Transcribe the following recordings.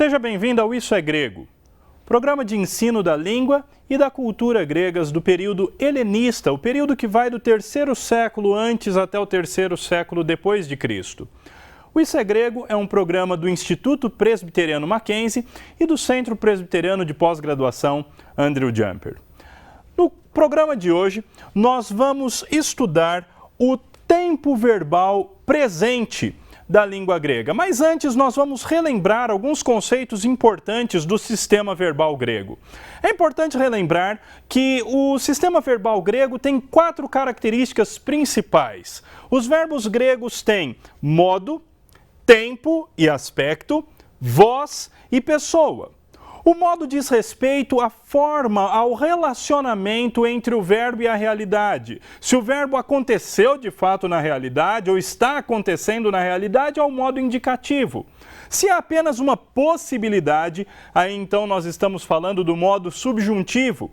Seja bem-vindo ao Isso é Grego, programa de ensino da língua e da cultura gregas do período helenista, o período que vai do terceiro século antes até o terceiro século depois de Cristo. O Isso é Grego é um programa do Instituto Presbiteriano Mackenzie e do Centro Presbiteriano de Pós-Graduação Andrew Jumper. No programa de hoje, nós vamos estudar o tempo verbal presente da língua grega. Mas antes, nós vamos relembrar alguns conceitos importantes do sistema verbal grego. É importante relembrar que o sistema verbal grego tem 4 características principais. Os verbos gregos têm modo, tempo e aspecto, voz e pessoa. O modo diz respeito à forma, ao relacionamento entre o verbo e a realidade. Se o verbo aconteceu de fato na realidade ou está acontecendo na realidade, é o modo indicativo. Se há apenas uma possibilidade, aí então nós estamos falando do modo subjuntivo.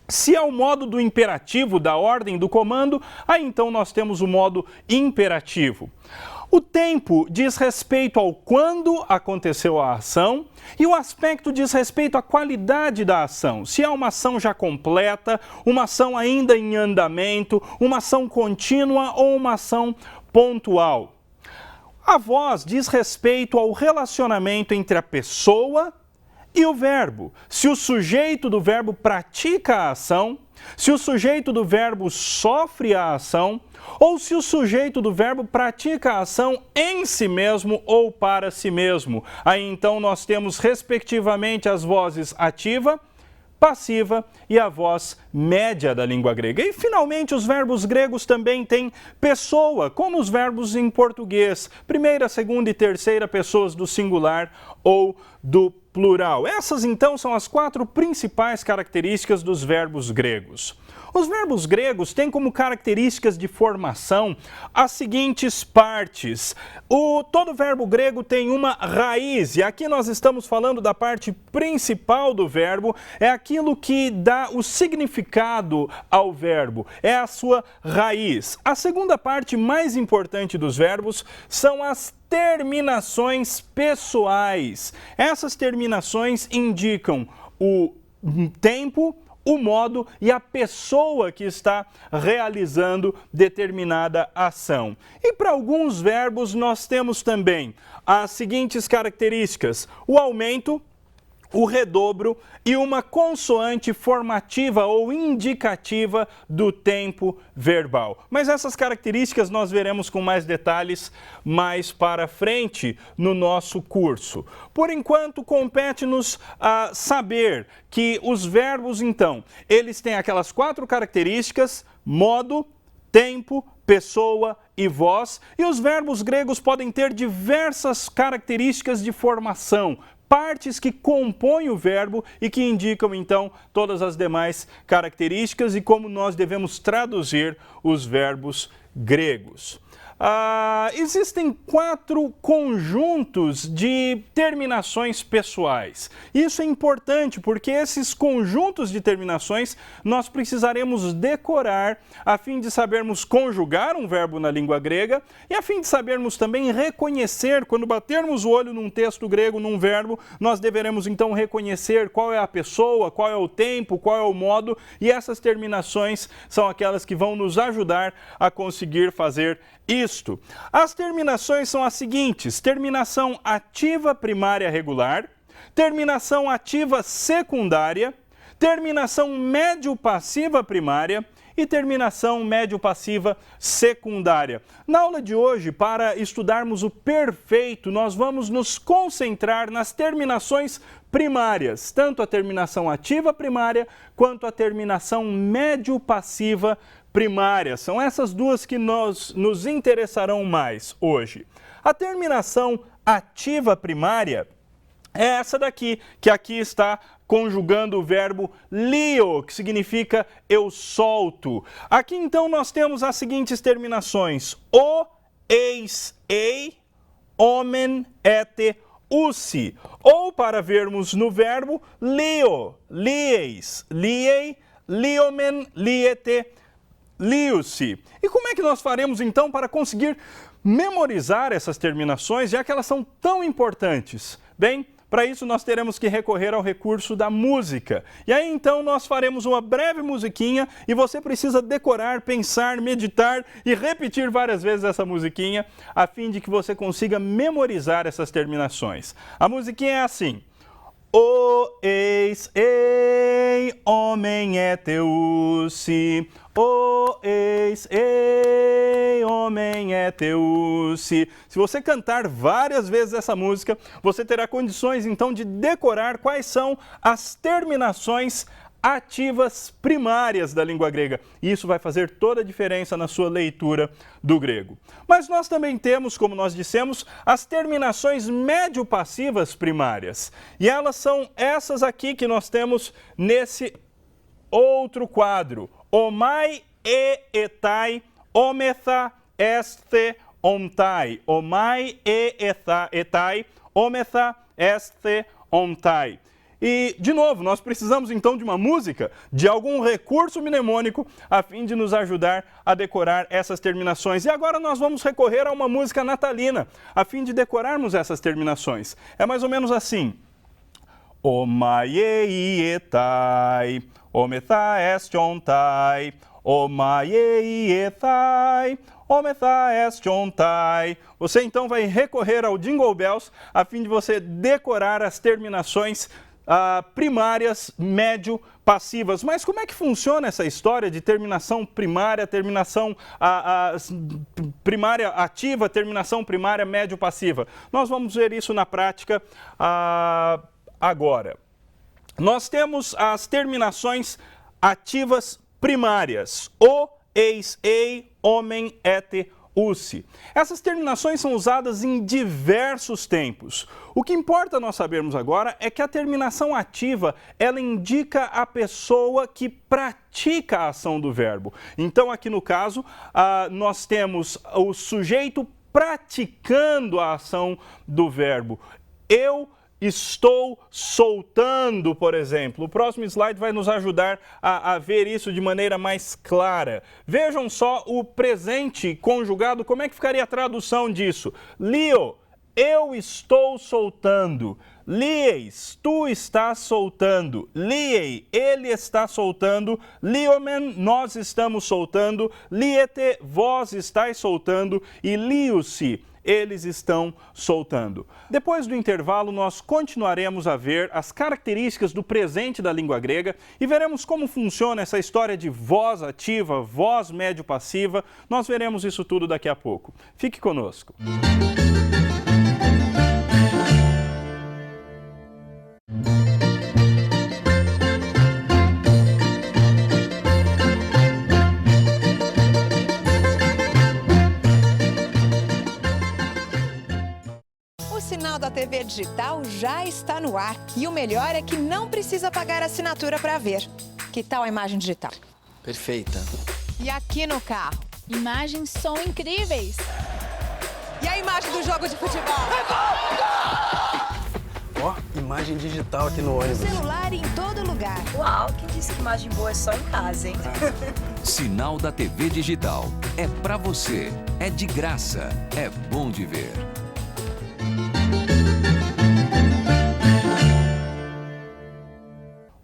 Se é o modo do imperativo, da ordem, do comando, aí então nós temos o modo imperativo. O tempo diz respeito ao quando aconteceu a ação e o aspecto diz respeito à qualidade da ação. Se é uma ação já completa, uma ação ainda em andamento, uma ação contínua ou uma ação pontual. A voz diz respeito ao relacionamento entre a pessoa e o verbo. Se o sujeito do verbo pratica a ação, se o sujeito do verbo sofre a ação, ou se o sujeito do verbo pratica a ação em si mesmo ou para si mesmo. Aí então nós temos respectivamente as vozes ativa, passiva e a voz média da língua grega. E finalmente os verbos gregos também têm pessoa, como os verbos em português, primeira, segunda e terceira pessoas do singular ou do plural. Essas então são as 4 principais características dos verbos gregos. Os verbos gregos têm como características de formação as seguintes partes. Todo verbo grego tem uma raiz, e aqui nós estamos falando da parte principal do verbo, é aquilo que dá o significado ao verbo, é a sua raiz. A segunda parte mais importante dos verbos são as terminações pessoais. Essas terminações indicam o tempo, o modo e a pessoa que está realizando determinada ação. E para alguns verbos nós temos também as seguintes características: o aumento, o redobro e uma consoante formativa ou indicativa do tempo verbal. Mas essas características nós veremos com mais detalhes mais para frente no nosso curso. Por enquanto, compete-nos a saber que os verbos, então, eles têm aquelas 4 características: modo, tempo, pessoa e voz. E os verbos gregos podem ter diversas características de formação, partes que compõem o verbo e que indicam, então, todas as demais características e como nós devemos traduzir os verbos gregos. Existem 4 conjuntos de terminações pessoais. Isso é importante porque esses conjuntos de terminações nós precisaremos decorar a fim de sabermos conjugar um verbo na língua grega e a fim de sabermos também reconhecer, quando batermos o olho num texto grego, num verbo, nós deveremos então reconhecer qual é a pessoa, qual é o tempo, qual é o modo, e essas terminações são aquelas que vão nos ajudar a conseguir fazer isto. As terminações são as seguintes: terminação ativa primária regular, terminação ativa secundária, terminação médio-passiva primária e terminação médio-passiva secundária. Na aula de hoje, para estudarmos o perfeito, nós vamos nos concentrar nas terminações primárias, tanto a terminação ativa primária quanto a terminação médio-passiva primária. São essas duas que nos interessarão mais hoje. A terminação ativa primária é essa daqui, que aqui está conjugando o verbo lio, que significa eu solto. Aqui então nós temos as seguintes terminações: o, eis, ei, omen, ete, ussi. Ou para vermos no verbo lio, lieis, liei, liomen, liete, liu-se. E como é que nós faremos então para conseguir memorizar essas terminações, já que elas são tão importantes? Bem, Para isso, nós teremos que recorrer ao recurso da música. E aí, então, nós faremos uma breve musiquinha e você precisa decorar, pensar, meditar e repetir várias vezes essa musiquinha, a fim de que você consiga memorizar essas terminações. A musiquinha é assim. O eis, ei, homem é teu-se. O eis, ei, homem é teu-se. Se você cantar várias vezes essa música, você terá condições então de decorar quais são as terminações ativas primárias da língua grega. Isso vai fazer toda a diferença na sua leitura do grego. Mas nós também temos, como nós dissemos, as terminações médio-passivas primárias. E elas são essas aqui que nós temos nesse outro quadro. Omai e etai, ometha este ontai. Omai e etai, ometha este ontai. E, de novo, nós precisamos então de uma música, de algum recurso mnemônico, a fim de nos ajudar a decorar essas terminações. E agora nós vamos recorrer a uma música natalina, a fim de decorarmos essas terminações. É mais ou menos assim. Omaiei etai, ometha est ontai, omaiei etai, ometha est ontai. Você então vai recorrer ao Jingle Bells, a fim de você decorar as terminações primárias médio-passivas. Mas como é que funciona essa história de terminação primária, terminação primária ativa, terminação primária médio-passiva? Nós vamos ver isso na prática agora. Nós temos as terminações ativas primárias. O, eis, ei, homem, ete, ussi. Essas terminações são usadas em diversos tempos. O que importa nós sabermos agora é que a terminação ativa, ela indica a pessoa que pratica a ação do verbo. Então, aqui no caso, nós temos o sujeito praticando a ação do verbo. Eu estou soltando, por exemplo. O próximo slide vai nos ajudar a ver isso de maneira mais clara. Vejam só o presente conjugado, como é que ficaria a tradução disso? Lio, eu estou soltando. Lieis, tu estás soltando. Liei, ele está soltando. Liomen, nós estamos soltando. Liete, vós estáis soltando. E liu-se, eles estão soltando. Depois do intervalo, nós continuaremos a ver as características do presente da língua grega e veremos como funciona essa história de voz ativa, voz médio-passiva. Nós veremos isso tudo daqui a pouco. Fique conosco. O Sinal da TV Digital já está no ar e o melhor é que não precisa pagar assinatura para ver. Que tal a imagem digital? Perfeita. E aqui no carro? Imagens são incríveis. E a imagem do jogo de futebol? Ó, imagem digital aqui no ônibus. Celular em todo lugar. Uau, quem disse que imagem boa é só em casa, hein? Sinal da TV Digital. É pra você. É de graça. É bom de ver.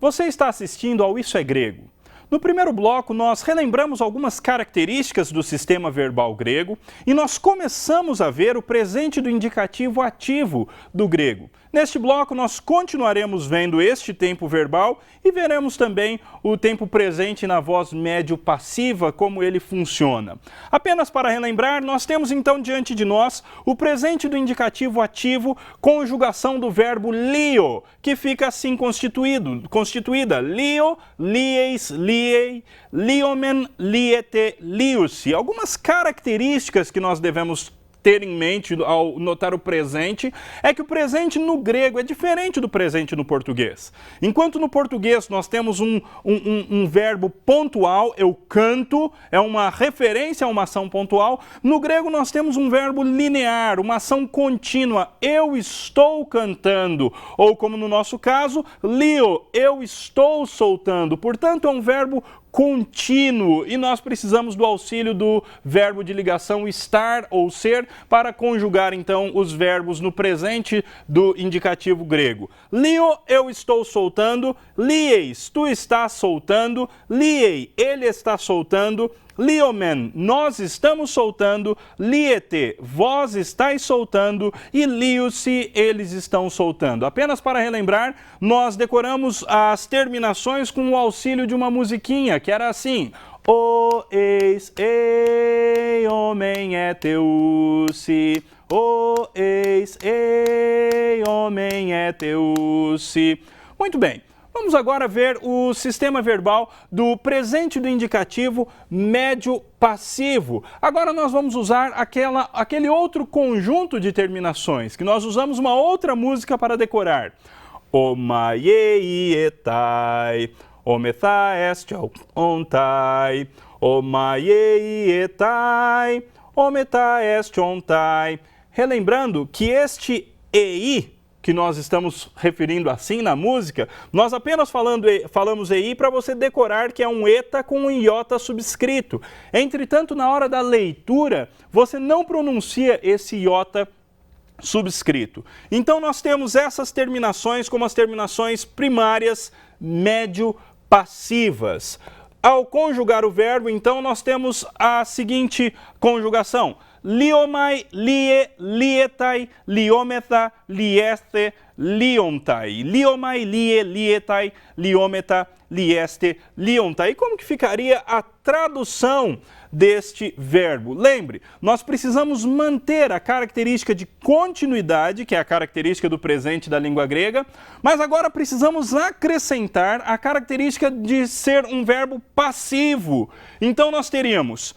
Você está assistindo ao Isso é Grego. No primeiro bloco, nós relembramos algumas características do sistema verbal grego e nós começamos a ver o presente do indicativo ativo do grego. Neste bloco, nós continuaremos vendo este tempo verbal e veremos também o tempo presente na voz médio-passiva, como ele funciona. Apenas para relembrar, nós temos então diante de nós o presente do indicativo ativo, conjugação do verbo lio, que fica assim constituída. Lio, lieis, liei, liomen, liete, liu-se. Algumas características que nós devemos ter em mente ao notar o presente é que o presente no grego é diferente do presente no português. Enquanto no português nós temos um verbo pontual, eu canto, é uma referência a uma ação pontual, no grego nós temos um verbo linear, uma ação contínua, eu estou cantando, ou como no nosso caso, lio, eu estou soltando. Portanto, é um verbo contínuo e nós precisamos do auxílio do verbo de ligação estar ou ser para conjugar então os verbos no presente do indicativo grego. Lio, eu estou soltando. Lieis, tu estás soltando. Liei, ele está soltando. Liomen, nós estamos soltando. Liete, vós estáis soltando. E liu-se, eles estão soltando. Apenas para relembrar, nós decoramos as terminações com o auxílio de uma musiquinha, que era assim: o eis, ei, homem é teu-se. O eis, ei, homem é teu-se. Muito bem. Vamos agora ver o sistema verbal do presente do indicativo médio passivo. Agora nós vamos usar aquele outro conjunto de terminações, que nós usamos uma outra música para decorar. Omaiei etai, omethá est ontai, omaiei etai, omethá est ontai. Relembrando que este ei, que nós estamos referindo assim na música, nós apenas falamos EI para você decorar que é um ETA com um iota subscrito. Entretanto, na hora da leitura, você não pronuncia esse iota subscrito. Então, nós temos essas terminações como as terminações primárias médio-passivas. Ao conjugar o verbo, então, nós temos a seguinte conjugação: liomai, lie, lietai, liometa, lieste, liontai. Liomai, lie, lietai, liometa, lieste, liontai. E como que ficaria a tradução deste verbo? Lembre, nós precisamos manter a característica de continuidade, que é a característica do presente da língua grega, mas agora precisamos acrescentar a característica de ser um verbo passivo. Então nós teríamos: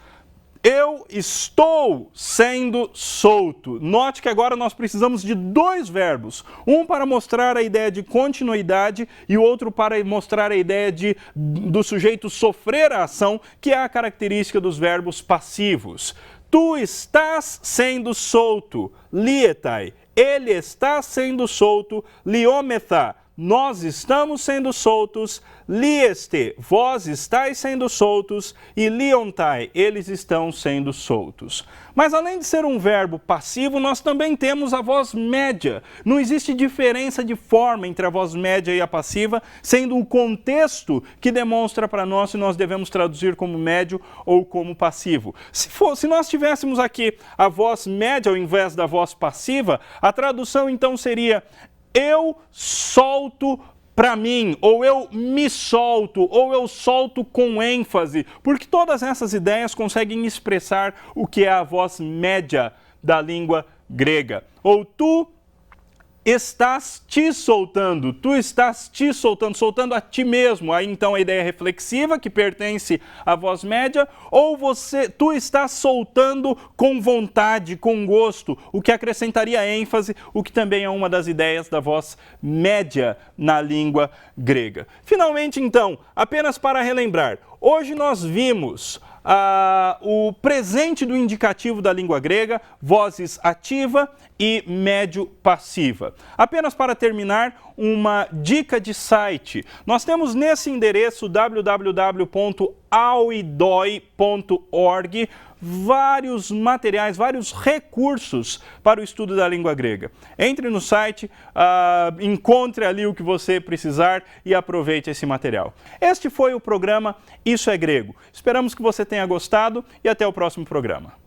eu estou sendo solto. Note que agora nós precisamos de dois verbos. Um para mostrar a ideia de continuidade e o outro para mostrar a ideia do sujeito sofrer a ação, que é a característica dos verbos passivos. Tu estás sendo solto. Lietai. Ele está sendo solto. Liomethá. Nós estamos sendo soltos. Lieste, vós estáis sendo soltos. E liontai, eles estão sendo soltos. Mas além de ser um verbo passivo, nós também temos a voz média. Não existe diferença de forma entre a voz média e a passiva, sendo um contexto que demonstra para nós se nós devemos traduzir como médio ou como passivo. Se nós tivéssemos aqui a voz média ao invés da voz passiva, a tradução então seria: eu solto para mim, ou eu me solto, ou eu solto com ênfase, porque todas essas ideias conseguem expressar o que é a voz média da língua grega. Ou tu estás te soltando, soltando a ti mesmo. Aí então a ideia reflexiva, que pertence à voz média, ou tu estás soltando com vontade, com gosto, o que acrescentaria ênfase, o que também é uma das ideias da voz média na língua grega. Finalmente então, apenas para relembrar, hoje nós vimos o presente do indicativo da língua grega, vozes ativa e médio passiva. Apenas para terminar, uma dica de site. Nós temos nesse endereço www.aoidoi.org vários materiais, vários recursos para o estudo da língua grega. Entre no site, encontre ali o que você precisar e aproveite esse material. Este foi o programa Isso é Grego. Esperamos que você tenha gostado e até o próximo programa.